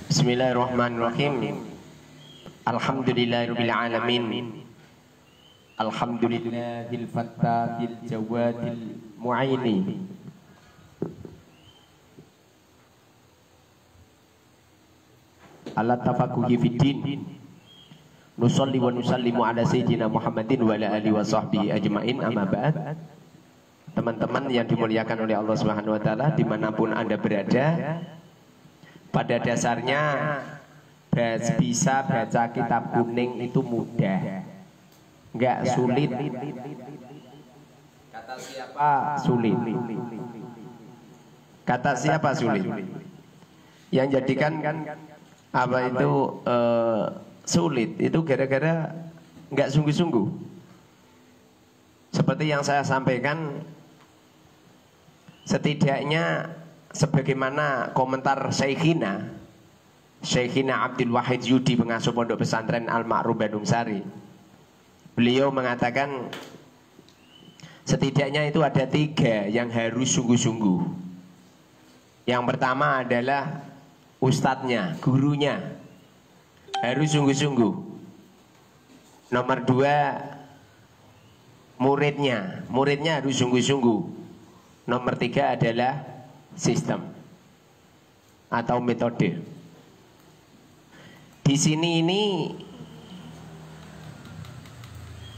Bismillahirrahmanirrahim. Alhamdulillahirabbil alamin. Alhamdulillahil fattatil jawadil mu'aini. Ala tafaqquhi fiddin. Nusalli wa nusallimu ala sayyidina Muhammadin wa ala alihi wa sahbihi ajmain, amma ba'd. Teman-teman yang dimuliakan oleh Allah Subhanahu wa taala dimanapun Anda berada, pada dasarnya bisa baca kitab kuning itu mudah, enggak sulit. Kata siapa sulit? Kata siapa sulit? Yang jadikan apa itu sulit itu gara-gara enggak sungguh-sungguh. Seperti yang saya sampaikan, setidaknya sebagaimana komentar Syekhina Abdul Wahid Yudi, pengasuh pondok pesantren Al-Ma'ruf Bandung Sari. Beliau mengatakan setidaknya itu ada 3 yang harus sungguh-sungguh. Yang pertama adalah ustadznya, gurunya harus sungguh-sungguh. Nomor 2 muridnya harus sungguh-sungguh. Nomor 3 adalah sistem atau metode. Di sini ini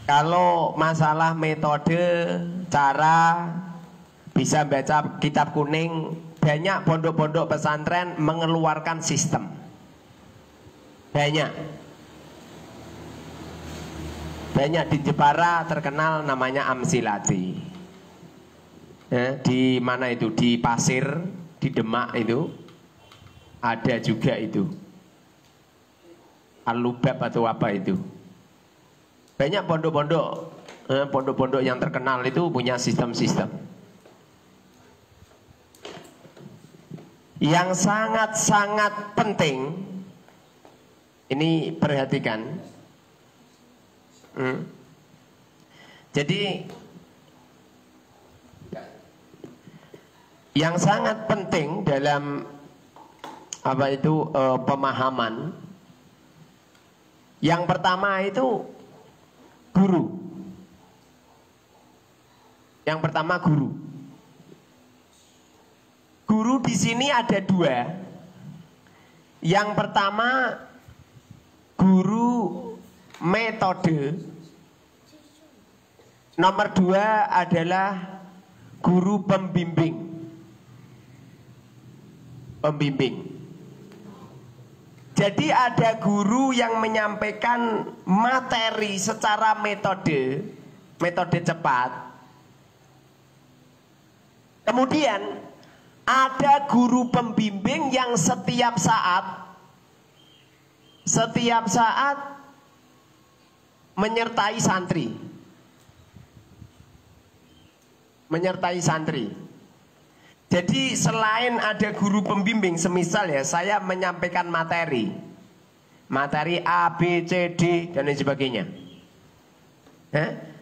kalau masalah metode, cara, bisa baca kitab kuning, banyak pondok-pondok pesantren mengeluarkan sistem. Banyak di Jepara terkenal namanya Amsilati. Di mana itu? Di Pasir, di Demak itu ada juga itu. Al-Lubab atau apa itu. Banyak pondok-pondok yang terkenal itu punya sistem-sistem. Yang sangat-sangat penting, ini perhatikan. Jadi yang sangat penting dalam apa itu pemahaman, yang pertama itu guru. Yang pertama guru. Guru di sini ada 2. Yang pertama guru metode. Nomor 2 adalah guru pembimbing. Jadi ada guru yang menyampaikan materi secara metode cepat. Kemudian ada guru pembimbing yang setiap saat menyertai santri. Jadi selain ada guru pembimbing, semisal ya saya menyampaikan materi A, B, C, D dan lain sebagainya.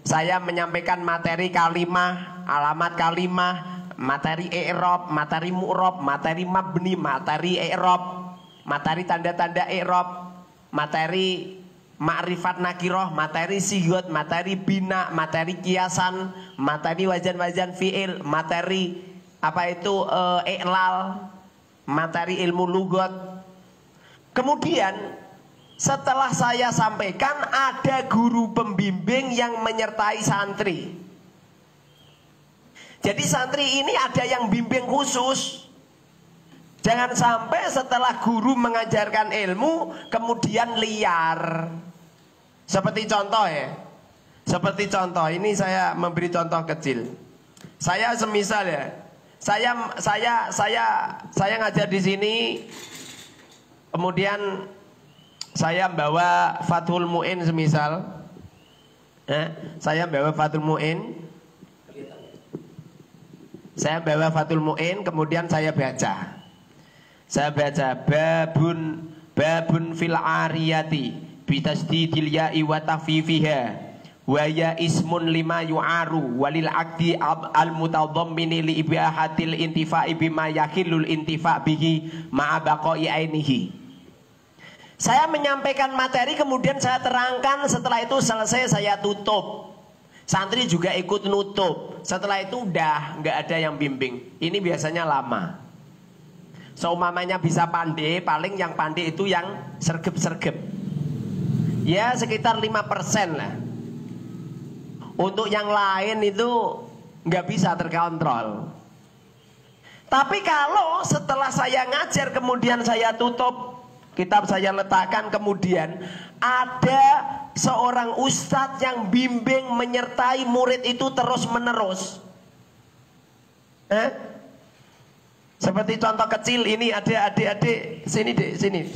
Saya menyampaikan materi kalimah, alamat kalimah, materi i'rab, materi mu'rab, materi mabni, materi i'rab, materi tanda-tanda i'rab, materi ma'rifat nakiroh, materi sigot, materi bina, materi kiasan, materi wajan-wajan fi'il, materi apa itu i'lal, materi ilmu lugat. Kemudian setelah saya sampaikan, ada guru pembimbing yang menyertai santri. Jadi santri ini ada yang bimbing khusus. Jangan sampai setelah guru mengajarkan ilmu kemudian liar. Seperti contoh ini saya memberi contoh kecil. Saya semisal ya, saya ngajar di sini, kemudian saya bawa Fathul Mu'in semisal, saya bawa Fathul Mu'in, kemudian saya baca babun fil ariyati bitasdidil ya'i wa tafifiha wa ya ismun lima yu'aru walil aqdi al mutadhammini li ibahatil intifa'i bima yakhillul intifa' bihi ma'a baqa'i ainihi. Saya menyampaikan materi, kemudian saya terangkan, setelah itu selesai saya tutup. Santri juga ikut nutup. Setelah itu udah nggak ada yang bimbing. Ini biasanya lama. Seumpamanya bisa pandai, paling yang pandai itu yang sergep-sergep. Ya sekitar 5% lah. Untuk yang lain itu nggak bisa terkontrol. Tapi kalau setelah saya ngajar kemudian saya tutup, kitab saya letakkan, kemudian ada seorang ustadz yang bimbing menyertai murid itu terus menerus. Seperti contoh kecil ini, ada adik-adik sini dek, sini.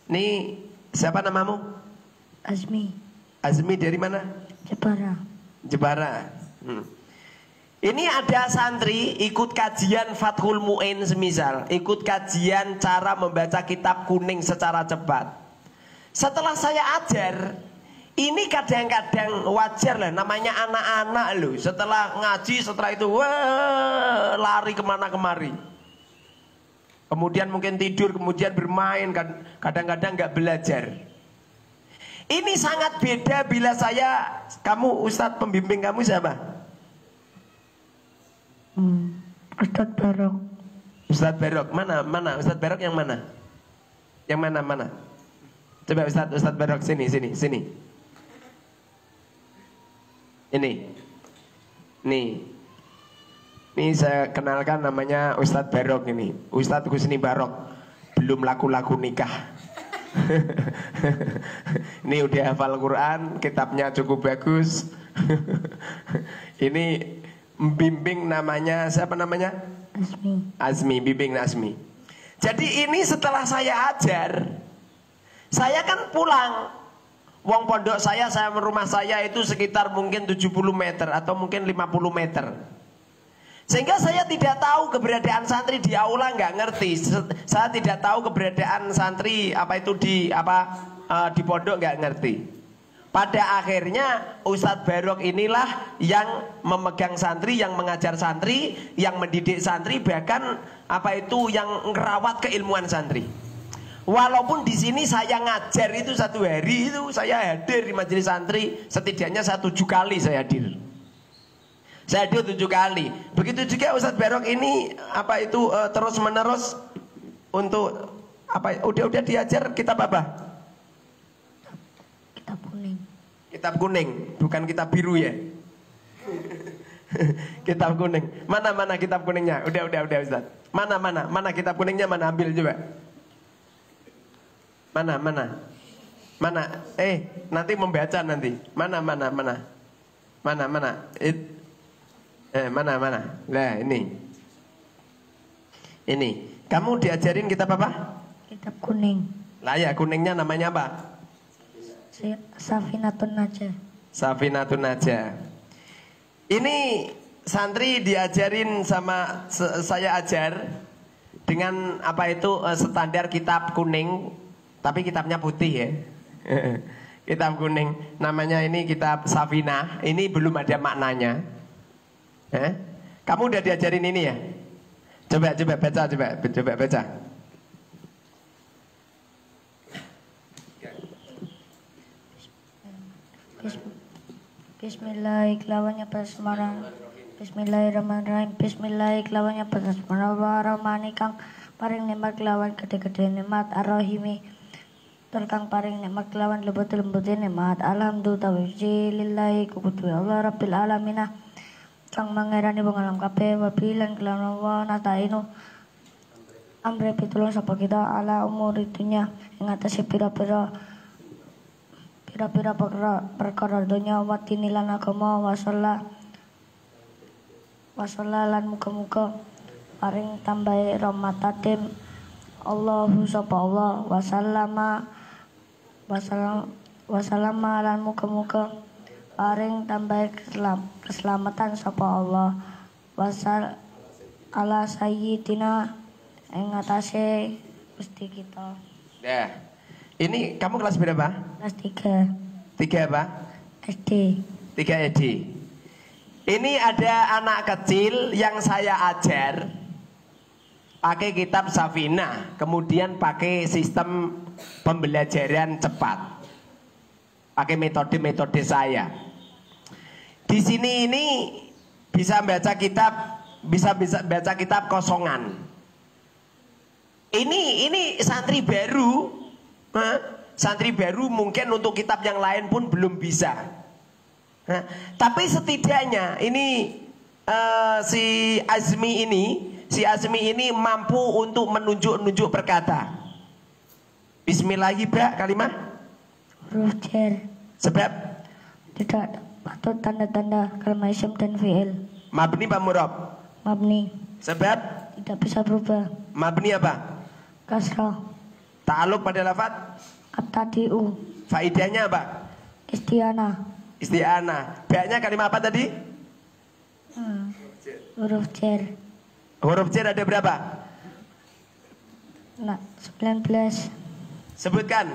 Ini siapa namamu? Azmi. Azmi dari mana? Jepara. Ini ada santri ikut kajian Fathul Mu'in semisal, ikut kajian cara membaca kitab kuning secara cepat. Setelah saya ajar, ini kadang-kadang wajar lah, namanya anak-anak loh. Setelah ngaji, setelah itu wah, lari kemana kemari. Kemudian mungkin tidur, kemudian bermain, kadang-kadang nggak belajar. Ini sangat beda bila kamu ustadz pembimbing kamu siapa? Ustadz Barok. Ustadz Barok, mana? Ustadz Barok yang mana? Yang mana? Coba Ustadz Barok sini. Ini saya kenalkan, namanya Ustadz Barok ini. Ustadz Husni Barok. Belum laku-laku nikah. Ini udah hafal Quran, kitabnya cukup bagus. Ini bimbing namanya siapa namanya? Azmi, bimbing Azmi. Jadi ini setelah saya ajar, saya kan pulang. Wong pondok saya rumah saya itu sekitar mungkin 70 meter atau mungkin 50 meter. Sehingga saya tidak tahu keberadaan santri di aula, nggak ngerti. Saya tidak tahu keberadaan santri di pondok, nggak ngerti. Pada akhirnya Ustadz Barok inilah yang memegang santri, yang mengajar santri, yang mendidik santri, bahkan yang ngerawat keilmuan santri. Walaupun di sini saya ngajar itu 1 hari itu saya hadir di majelis santri setidaknya 7 kali saya hadir. Saya hadir 7 kali. Begitu juga Ustadz Barok ini terus menerus untuk udah diajar kitab apa? Kitab kuning, bukan kitab biru ya. Kitab kuning. Mana kitab kuningnya? Udah Ustaz. Mana kitab kuningnya, mana, ambil coba. Mana? Nanti membaca nanti. Mana? Mana? Lah ini. Kamu diajarin kitab apa? Kitab kuning. Lah ya, kuningnya namanya apa? Safinatun Najah. Safinatun Najah. Ini santri diajarin sama saya ajar dengan standar kitab kuning, tapi kitabnya putih ya. Kitab kuning. Namanya ini kitab Safinah. Ini belum ada maknanya. Kamu udah diajarin ini ya? Coba baca. Bismillahirrahmanirrahim. Bismillahirrahmanirrahim. Bismillahirrahmanirrahim. Bismillahirrahmanirrahim. Kang paring nikmat kelawan gede-gede nikmat Ar-Rahimi. Tur kang paring nikmat kelawan lembut-lembute nikmat. Alhamdulillah kubutu Allah Rabbil alamin. Kang mangerani wong alam kabeh wabilan kelawan Allah natainu. Amre pitulung sapa kita ala umur dunya ing atase pira-pira perkara dunia wa tinilan agama wasalla lan muga-muga paring tambahi rahmatatim Allahu sapa Allah wasallama lan muga-muga paring tambahi keselamatan sapa Allah wasal ala sayyidina ing atase Gusti kita. Ini kamu kelas berapa? Kelas 3. 3 apa? SD. 3 SD. Ini ada anak kecil yang saya ajar. pakai kitab Safinah, kemudian pakai sistem pembelajaran cepat, pakai metode-metode saya. Di sini ini bisa baca kitab, bisa baca kitab kosongan. Ini santri baru, santri baru mungkin untuk kitab yang lain pun belum bisa. Tapi setidaknya ini si Azmi ini mampu untuk menunjuk perkata. Bismillahirrahmanirrahim kalimat Huruf jar. sebab Tidak patut tanda-tanda kalimat isim dan fi'il. mabni apa murab? Mabni. Sebab Tidak bisa berubah. mabni apa? Kasrah. Ta'aluk pada lafaz. At-tadi'u. Faidahnya apa? Istiana. Isti'anah. Ba-nya kalimat apa tadi? Huruf jar. Huruf jar ada berapa? Nah, 19. Sebutkan.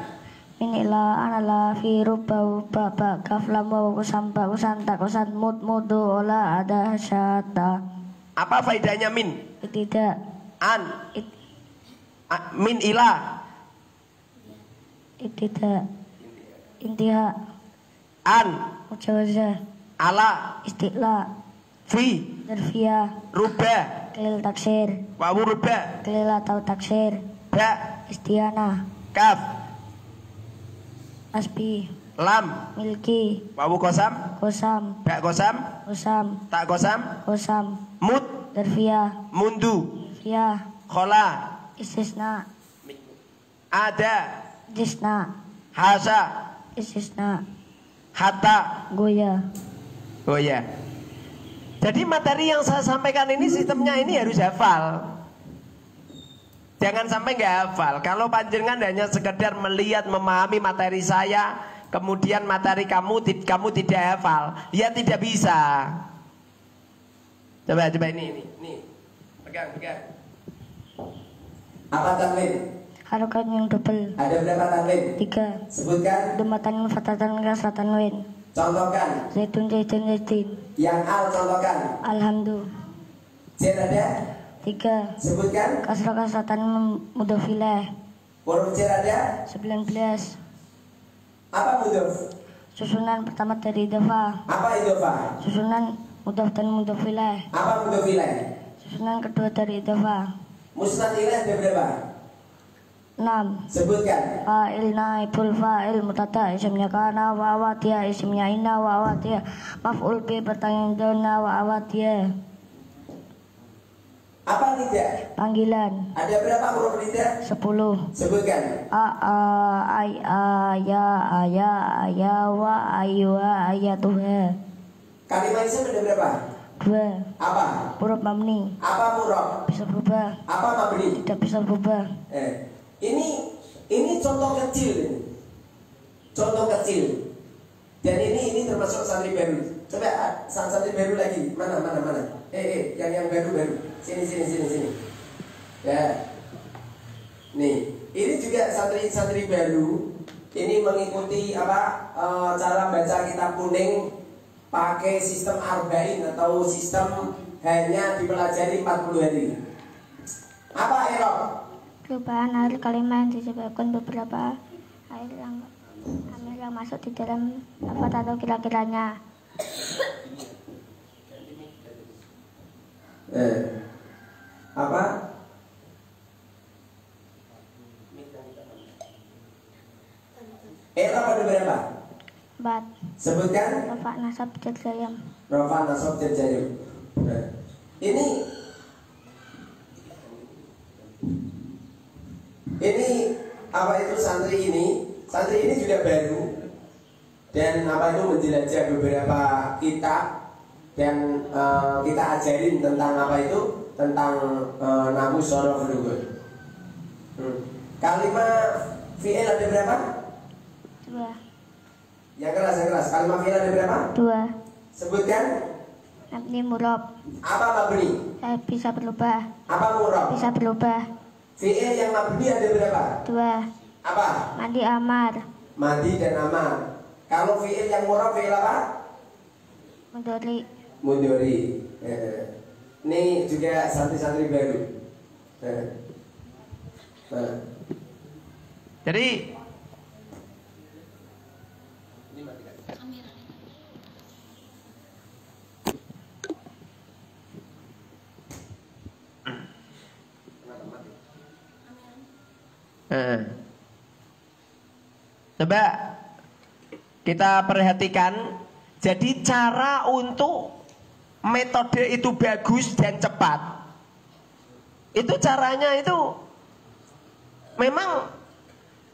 Inilah anala fi rubba baba kaf lam wa kusam ba kusan ta kusan mudu ola ada syata. Apa faidahnya min? Tidak. An. Min ila. Tidak. Intiha. An. Mujawazah. Ala. Istiqla. Fi. Darfiyah. Rubah. Kelil taksir. Wawu rubah. Kelil atau taksir. Ba. Istiana. Kaf. Asbi. Lam. Milki. Wawu kosam. Kosam. Ba kosam. Kosam. Tak kosam. Kosam. Mud. Darfiyah. Mundu. Fiyah. Khola. Istisna. Ada. Jisna. Hasa. Istisna. Hatta. Goya. Oh ya. Jadi materi yang saya sampaikan ini sistemnya ini harus hafal. Jangan sampai nggak hafal. Kalau panjenengan hanya sekedar melihat, memahami materi saya, kemudian materi kamu tidak hafal, ya tidak bisa. Coba ini. Pegang. Apa tanwin? Harokat yang double. Ada berapa tanwin? 3. Sebutkan. Dumatan fatatan kasratan win. Contohkan. Zaitun. Yang al contohkan. Alhamdulillah. Jen ada? 3. Sebutkan. Kasrah kasratan mudofilah. Huruf jen ada? 19. Apa mudof? Susunan pertama dari idhofah. Apa idhofah? Susunan mudof dan mudofilah. Apa mudofilah? Susunan kedua dari idhofah. Musnad ilaih ada berapa? 6. Sebutkan. Fa'il naibul fa'il mutata isimnya kana wa awatiya isimnya inna wa awatiya maf'ul bi bertanggung jawab wa awatiya. Apa tidak? Panggilan. Ada berapa huruf tidak? 10. Sebutkan. Ai aya wa aywa ayatuha. Kalimat isim ada berapa? 2. Apa? Huruf mabni. Apa murab? Bisa berubah. Apa mabni? Tidak bisa berubah. Ini contoh kecil. Contoh kecil. Dan ini termasuk santri baru. Coba santri baru lagi. Mana? Yang baru. Sini. Ya. Nih, ini juga santri baru. Ini mengikuti cara baca kitab kuning pakai sistem arba'in atau sistem hanya dipelajari 40 hari. Apa Erok? Perubahan akhir kalimat yang disebabkan beberapa akhir yang masuk di dalam lafaz atau kira-kiranya. Apa? Erok ada berapa? 4. Sebutkan. Rafa nasab jazayam. Rafa nasab jazayam. Ini apa itu santri ini juga baru dan itu menjelajah beberapa kitab dan kita ajarin tentang tentang nahu sorof lughah. Kalimat fi'il ada berapa? 2. Yang keras. Kalimat fi'il ada berapa? 2. Sebutkan. Mabni murab. Apa mabni? Bisa berubah. Apa murab? Bisa berubah. Fi'il yang mabni ada berapa? 2. Apa? Madi amar. Madi dan amar. Kalau fi'il yang murab fi'il apa? Mudhari. Mudhari. Ini juga santri-santri baru. Jadi coba kita perhatikan. Jadi cara untuk metode itu bagus dan cepat, itu caranya itu memang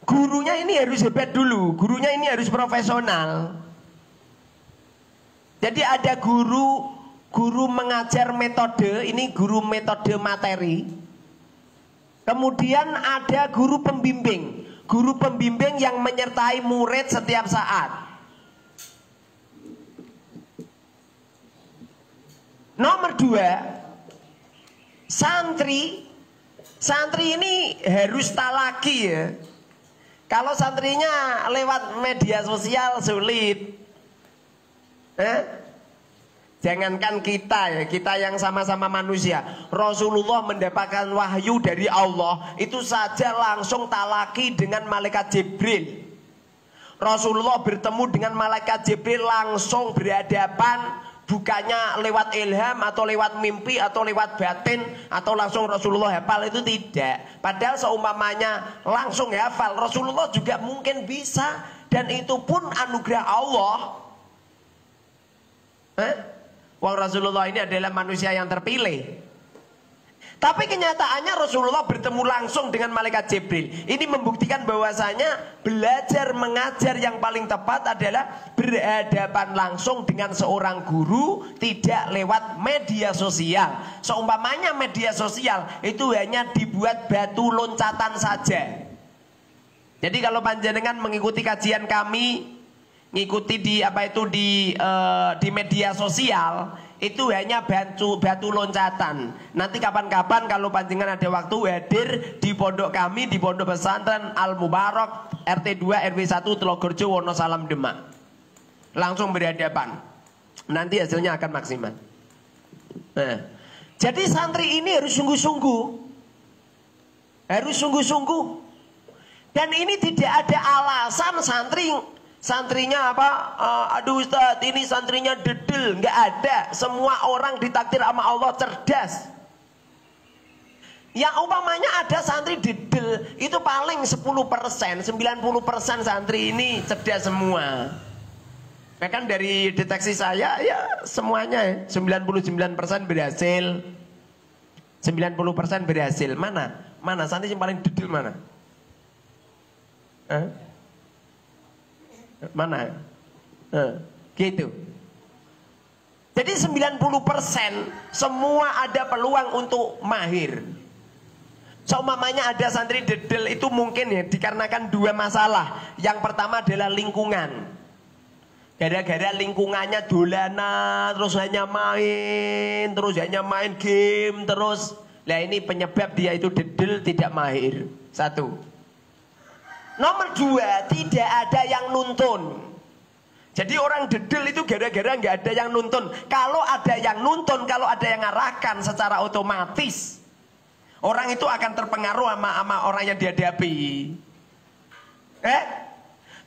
gurunya ini harus hebat dulu. Gurunya ini harus profesional. Jadi ada guru mengajar metode, ini guru metode materi. Kemudian ada guru pembimbing. Guru pembimbing yang menyertai murid setiap saat. Nomor 2, santri. Santri ini harus talaki ya. Kalau santrinya lewat media sosial sulit. Jangankan kita ya, kita yang sama-sama manusia. Rasulullah mendapatkan wahyu dari Allah, itu saja langsung talaki dengan malaikat Jibril. Rasulullah bertemu dengan malaikat Jibril langsung berhadapan. Bukannya lewat ilham atau lewat mimpi atau lewat batin atau langsung Rasulullah hafal, itu tidak. Padahal seumpamanya langsung hafal, Rasulullah juga mungkin bisa. Dan itu pun anugerah Allah. Wong Rasulullah ini adalah manusia yang terpilih. Tapi kenyataannya Rasulullah bertemu langsung dengan malaikat Jibril. Ini membuktikan bahwasanya belajar mengajar yang paling tepat adalah berhadapan langsung dengan seorang guru, tidak lewat media sosial. Seumpamanya media sosial itu hanya dibuat batu loncatan saja. Jadi kalau panjenengan mengikuti kajian kami, ngikuti di media sosial, itu hanya batu loncatan. Nanti kapan-kapan kalau panjenengan ada waktu, hadir di pondok kami, di pondok pesantren Al Mubarak RT 2 RW 1 Telogorjo Wonosalam Demak. Langsung berhadapan. Nanti hasilnya akan maksimal. Nah, jadi santri ini harus sungguh-sungguh. Harus sungguh-sungguh. Dan ini tidak ada alasan santrinya apa? Aduh Ustaz, ini santrinya dedel. Nggak ada. Semua orang ditakdir sama Allah cerdas. Yang umpamanya ada santri dedel, itu paling 10%, 90% santri ini cerdas semua. Ya kan dari deteksi saya ya semuanya 99% berhasil. 90% berhasil. Mana santri yang paling dedel mana? Mana? Gitu. Jadi 90% semua ada peluang untuk mahir. Seumpamanya ada santri dedel, itu mungkin ya dikarenakan dua masalah. Yang pertama adalah lingkungan. Gara-gara lingkungannya dolanan, terus hanya main game terus. Lah ini penyebab dia itu dedel, tidak mahir. Satu. Nomor 2, tidak ada yang nuntun. Jadi orang dedel itu gara-gara nggak ada yang nuntun. Kalau ada yang nuntun, kalau ada yang ngarahkan, secara otomatis orang itu akan terpengaruh sama orang yang dihadapi.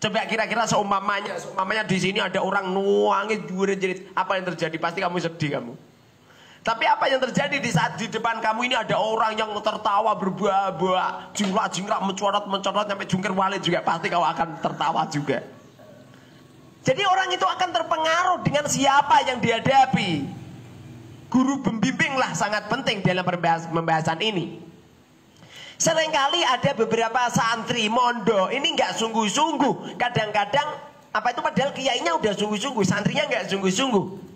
Coba kira-kira seumpamanya di sini ada orang nuangin jerit, apa yang terjadi? Pasti kamu sedih kamu. Tapi apa yang terjadi di saat di depan kamu ini ada orang yang tertawa berbuah-buah, jingrak mencorot sampai jungkir balik juga, pasti kau akan tertawa juga. Jadi orang itu akan terpengaruh dengan siapa yang dihadapi. Guru pembimbing lah sangat penting dalam pembahasan ini. Seringkali ada beberapa santri mondok ini nggak sungguh-sungguh. Kadang-kadang apa itu padahal kiainya udah sungguh-sungguh, santrinya nggak sungguh-sungguh.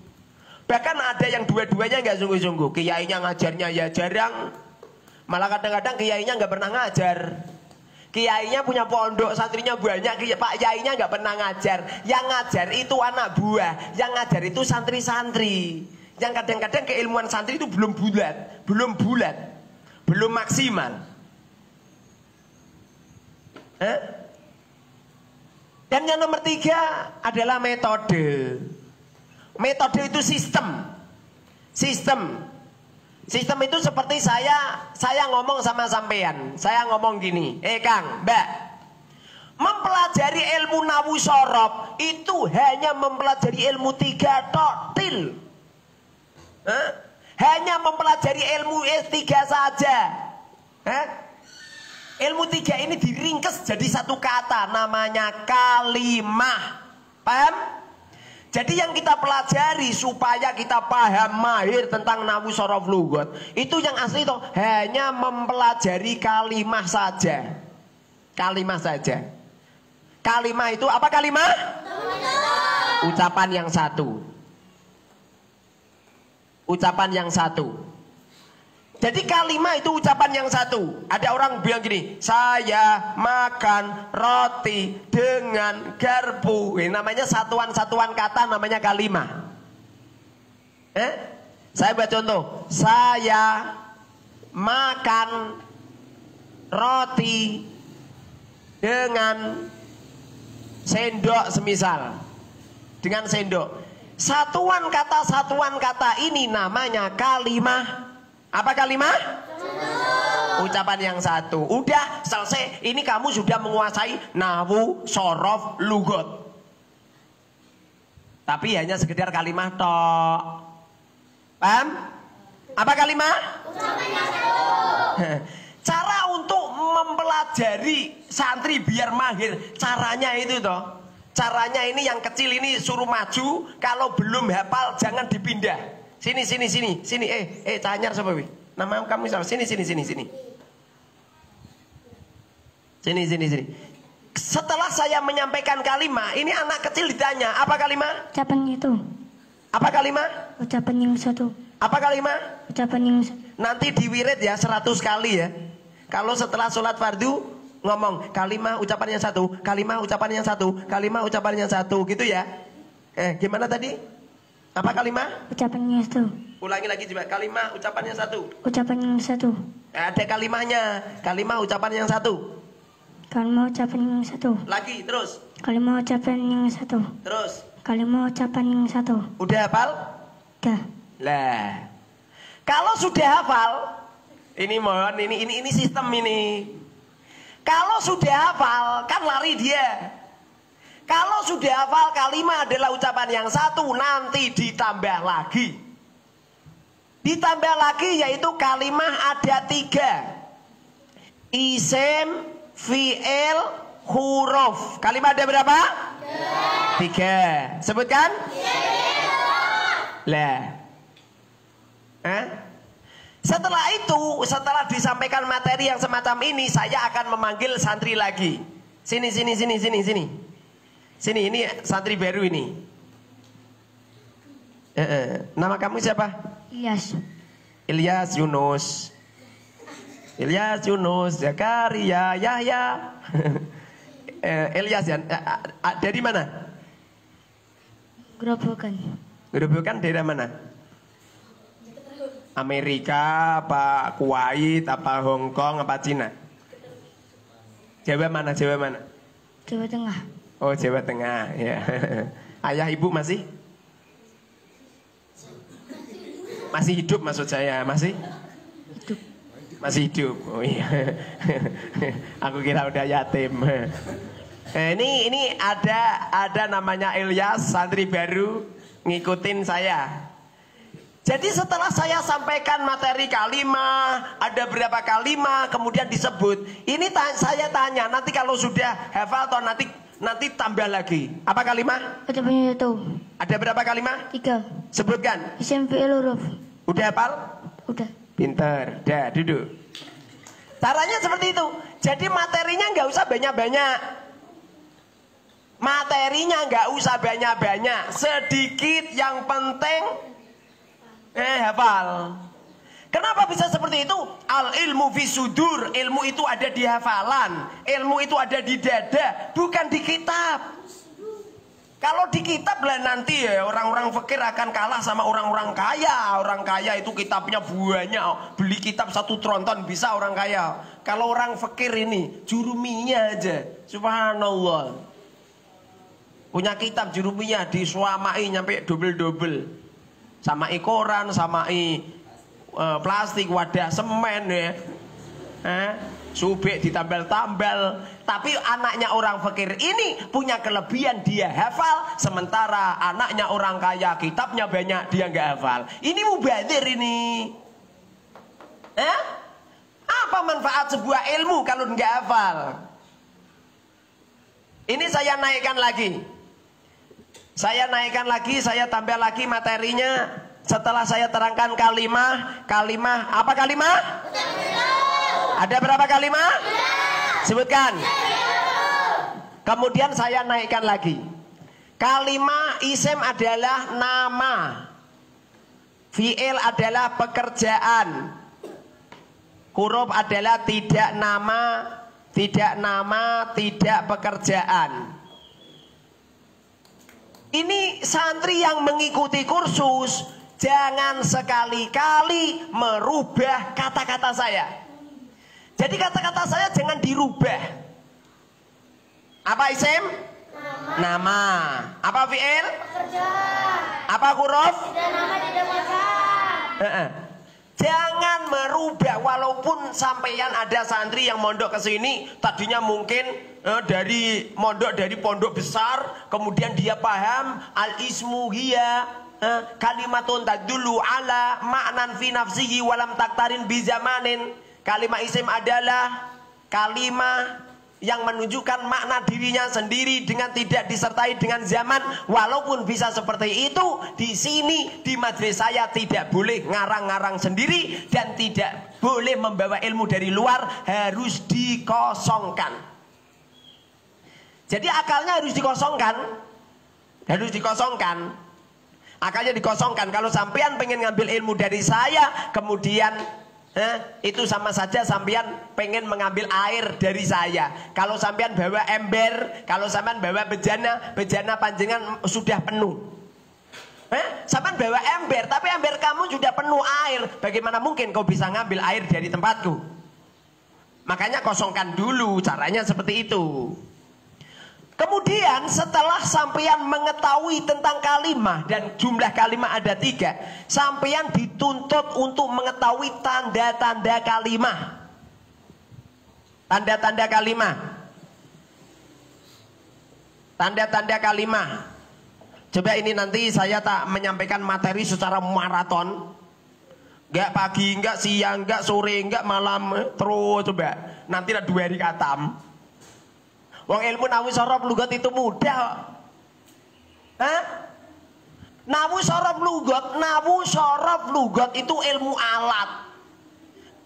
Bahkan ada yang dua-duanya nggak sungguh-sungguh. Kiainya ngajarnya ya jarang, malah kadang-kadang kiainya nggak pernah ngajar. Kiainya punya pondok, santrinya banyak, pak kiainya nggak pernah ngajar. Yang ngajar itu anak buah, yang ngajar itu santri-santri. Yang kadang-kadang keilmuan santri itu belum bulat, belum maksimal. Dan yang nomor 3 adalah metode. Metode itu sistem. Sistem itu seperti saya ngomong sama sampean. Saya ngomong gini, Kang, Mbak, mempelajari ilmu nawu sorof itu hanya mempelajari ilmu 3 tok til. Hanya mempelajari ilmu S3 saja. Ilmu 3 ini diringkes jadi satu kata, namanya kalimah. Paham? Jadi yang kita pelajari supaya kita paham mahir tentang nawu sorof lugat, itu yang asli itu hanya mempelajari kalimah saja. Kalimah saja. Kalimah itu apa kalimah? Ucapan yang satu. Ucapan yang satu. Jadi kalimah itu ucapan yang satu. Ada orang bilang gini, saya makan roti dengan garpu. Ini namanya satuan-satuan kata, namanya kalimah. Saya buat contoh. Saya makan roti dengan sendok semisal. Dengan sendok. Satuan kata ini namanya kalimah. Apa kalimah? Ucapan yang satu. Udah selesai. Ini kamu sudah menguasai nahwu, sorof, lugot. Tapi hanya sekedar kalimah tok. Paham? Apa kalimah? Ucapan yang satu. Cara untuk mempelajari santri biar mahir, caranya itu toh. Caranya ini yang kecil ini suruh maju. Kalau belum hafal jangan dipindah. Sini. Canyar siapa wi? Nama kamu siapa? Sini. Sini. Setelah saya menyampaikan kalimah, ini anak kecil ditanya, apa kalimah? Ucapan itu. Apa kalimah? Ucapan yang satu. Apa kalimah? Ucapan yang satu. Nanti diwirid ya 100 kali ya. Kalau setelah sholat fardu ngomong kalimah ucapan yang satu, kalimah ucapan yang satu, kalimah ucapan yang satu, gitu ya. Gimana tadi? Apa kalimah? Ucapan yang satu. Ulangi lagi coba. Kalimah ucapan yang satu. Ucapan yang satu. Ada kalimahnya. Kalimah ucapan yang satu. Kalimah ucapan yang satu. Lagi terus. Kalimah ucapan yang satu. Terus. Kalimah ucapan yang satu. Udah hafal? Udah. Lah. Kalau sudah hafal, ini mohon ini sistem ini. Kalau sudah hafal kan lari dia. Kalau sudah hafal kalimah adalah ucapan yang satu, nanti ditambah lagi. Ditambah lagi yaitu kalimah ada 3. Isim, fi'il, huruf. Kalimah ada berapa? 3. Sebutkan? Lah. Setelah itu, setelah disampaikan materi yang semacam ini, saya akan memanggil santri lagi. Sini. Sini, ini santri baru ini. Nama kamu siapa? Ilyas Yunus. Zakaria, Yahya. Ilyas ya. Dari mana? Gerobokan dari mana? Amerika, apa Kuwait, apa Hong Kong, apa Cina? Jawa mana? Jawa Tengah. Oh, Jawa Tengah, ya. Ayah ibu masih hidup maksud saya, masih hidup. Oh iya. Aku kira udah yatim. Ini ada namanya Ilyas, santri baru ngikutin saya. Jadi setelah saya sampaikan materi kalimah, ada berapa kalimah, kemudian disebut. Ini saya tanya, nanti kalau sudah hafal atau nanti tambah lagi. Apa kalimah? Ucapannya itu. Ada berapa kalimah? 3. Sebutkan. Isim, fi'il, huruf. Udah hafal? Udah. Pinter. Dah, duduk. Caranya seperti itu. Jadi materinya nggak usah banyak-banyak. Materinya nggak usah banyak-banyak. Sedikit yang penting hafal. Kenapa bisa seperti itu? Al ilmu fi sudur. Ilmu itu ada di hafalan. Ilmu itu ada di dada, bukan di kitab. Kalau di kitab lah nanti ya orang-orang fakir akan kalah sama orang-orang kaya. Orang kaya itu kitabnya banyak. Beli kitab 1 tronton bisa orang kaya. Kalau orang fakir ini juruminya aja. Subhanallah. Punya kitab juruminya disuamai nyampe double-double. Samai koran, samai plastik, wadah semen ya. Subek ditambal-tambal. Tapi anaknya orang fakir ini punya kelebihan, dia hafal, sementara anaknya orang kaya kitabnya banyak, dia nggak hafal. Ini mubazir ini. Apa manfaat sebuah ilmu kalau nggak hafal? Ini saya naikkan lagi. Saya tambah lagi materinya. Setelah saya terangkan kalimah apa kalimah? Ada berapa kalimah? Sebutkan. Kemudian saya naikkan lagi. Kalimah isim adalah nama. Fi'il adalah pekerjaan. Huruf adalah tidak nama, tidak pekerjaan. Ini santri yang mengikuti kursus, jangan sekali-kali merubah kata-kata saya. Jadi kata-kata saya jangan dirubah. Apa isim? Nama. Apa fi'il? Pekerjaan. Apa huruf? Tidak nama, tidak makan. Jangan merubah, walaupun sampeyan ada santri yang mondok ke sini, tadinya mungkin dari pondok besar, kemudian dia paham al-ismu hiya kalimatun tadullu ala ma'nan fi nafsihi walam taktarin bi zamanin. Kalimat isim adalah kalimat yang menunjukkan makna dirinya sendiri dengan tidak disertai dengan zaman. Walaupun bisa seperti itu, di sini di majelis saya tidak boleh ngarang-ngarang sendiri dan tidak boleh membawa ilmu dari luar, harus dikosongkan. Jadi akalnya harus dikosongkan. Akalnya dikosongkan. Kalau sampean pengen ngambil ilmu dari saya, kemudian itu sama saja sampean pengen mengambil air dari saya. Kalau sampean bawa ember, kalau sampean bawa bejana panjenengan sudah penuh. Sampean bawa ember, tapi ember kamu sudah penuh air. Bagaimana mungkin kau bisa ngambil air dari tempatku? Makanya kosongkan dulu, caranya seperti itu. Kemudian setelah sampeyan mengetahui tentang kalimah, dan jumlah kalimah ada 3, sampeyan dituntut untuk mengetahui tanda-tanda kalimah. Tanda-tanda kalimah. Coba ini nanti saya tak menyampaikan materi secara maraton. Enggak pagi, enggak siang, enggak sore, enggak malam, terus coba. Nanti ada 2 hari katam. Wong ilmu nahwu sorof lugat itu mudah. Nahwu sorof lugat itu ilmu alat.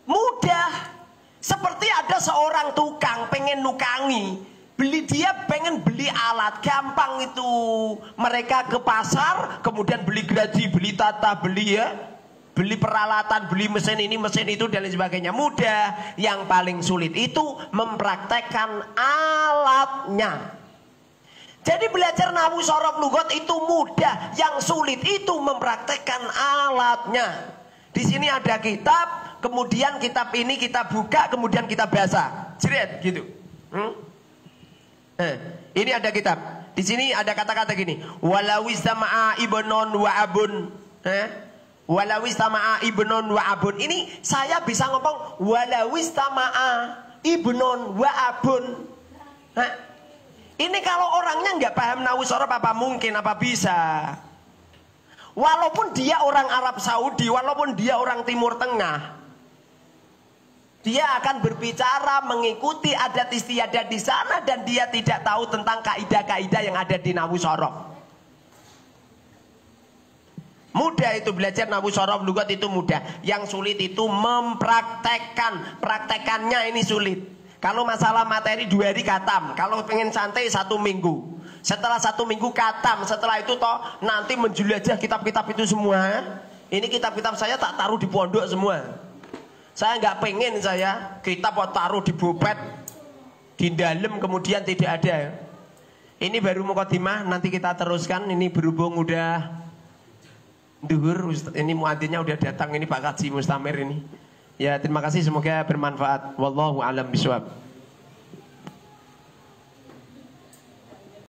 Mudah. Seperti ada seorang tukang pengen nukangi, dia pengen beli alat, gampang itu. Mereka ke pasar, kemudian beli gergaji, beli tata, beli peralatan, beli mesin ini, mesin itu, dan lain sebagainya. Mudah. Yang paling sulit itu mempraktekkan alatnya. Jadi belajar nahwu sorof lugat itu mudah. Yang sulit itu mempraktekkan alatnya. Di sini ada kitab, kemudian kitab ini kita buka, kemudian kita baca. Jeret gitu. Ini ada kitab. Di sini ada kata-kata gini. Walawis sama'a ibnon wa abun. Walawis tama'a ibnun wa abun. Ini saya bisa ngomong walawis tama'a ibnun wa abun. Ini kalau orangnya nggak paham nahwu sorof, apa mungkin, apa bisa? Walaupun dia orang Arab Saudi, walaupun dia orang Timur Tengah, dia akan berbicara mengikuti adat istiadat di sana, dan dia tidak tahu tentang kaidah-kaidah yang ada di nahwu sorof. Mudah itu belajar nahwu sorof lugat itu mudah. Yang sulit itu mempraktekkan. Praktekannya ini sulit. Kalau masalah materi 2 hari katam. Kalau pengen santai 1 minggu. Setelah 1 minggu katam. Setelah itu toh nanti menjelajah kitab-kitab itu semua. Ini kitab-kitab saya tak taruh di pondok semua. Saya nggak pengen saya kitab taruh di bopet, di dalam, kemudian tidak ada. Ini baru mukadimah, nanti kita teruskan. Ini berhubung udah duhur, ini muadzinnya udah datang, ini Pak Kaji Mustamir ini. Ya, terima kasih, semoga bermanfaat. Wallahu a'lam bishawab.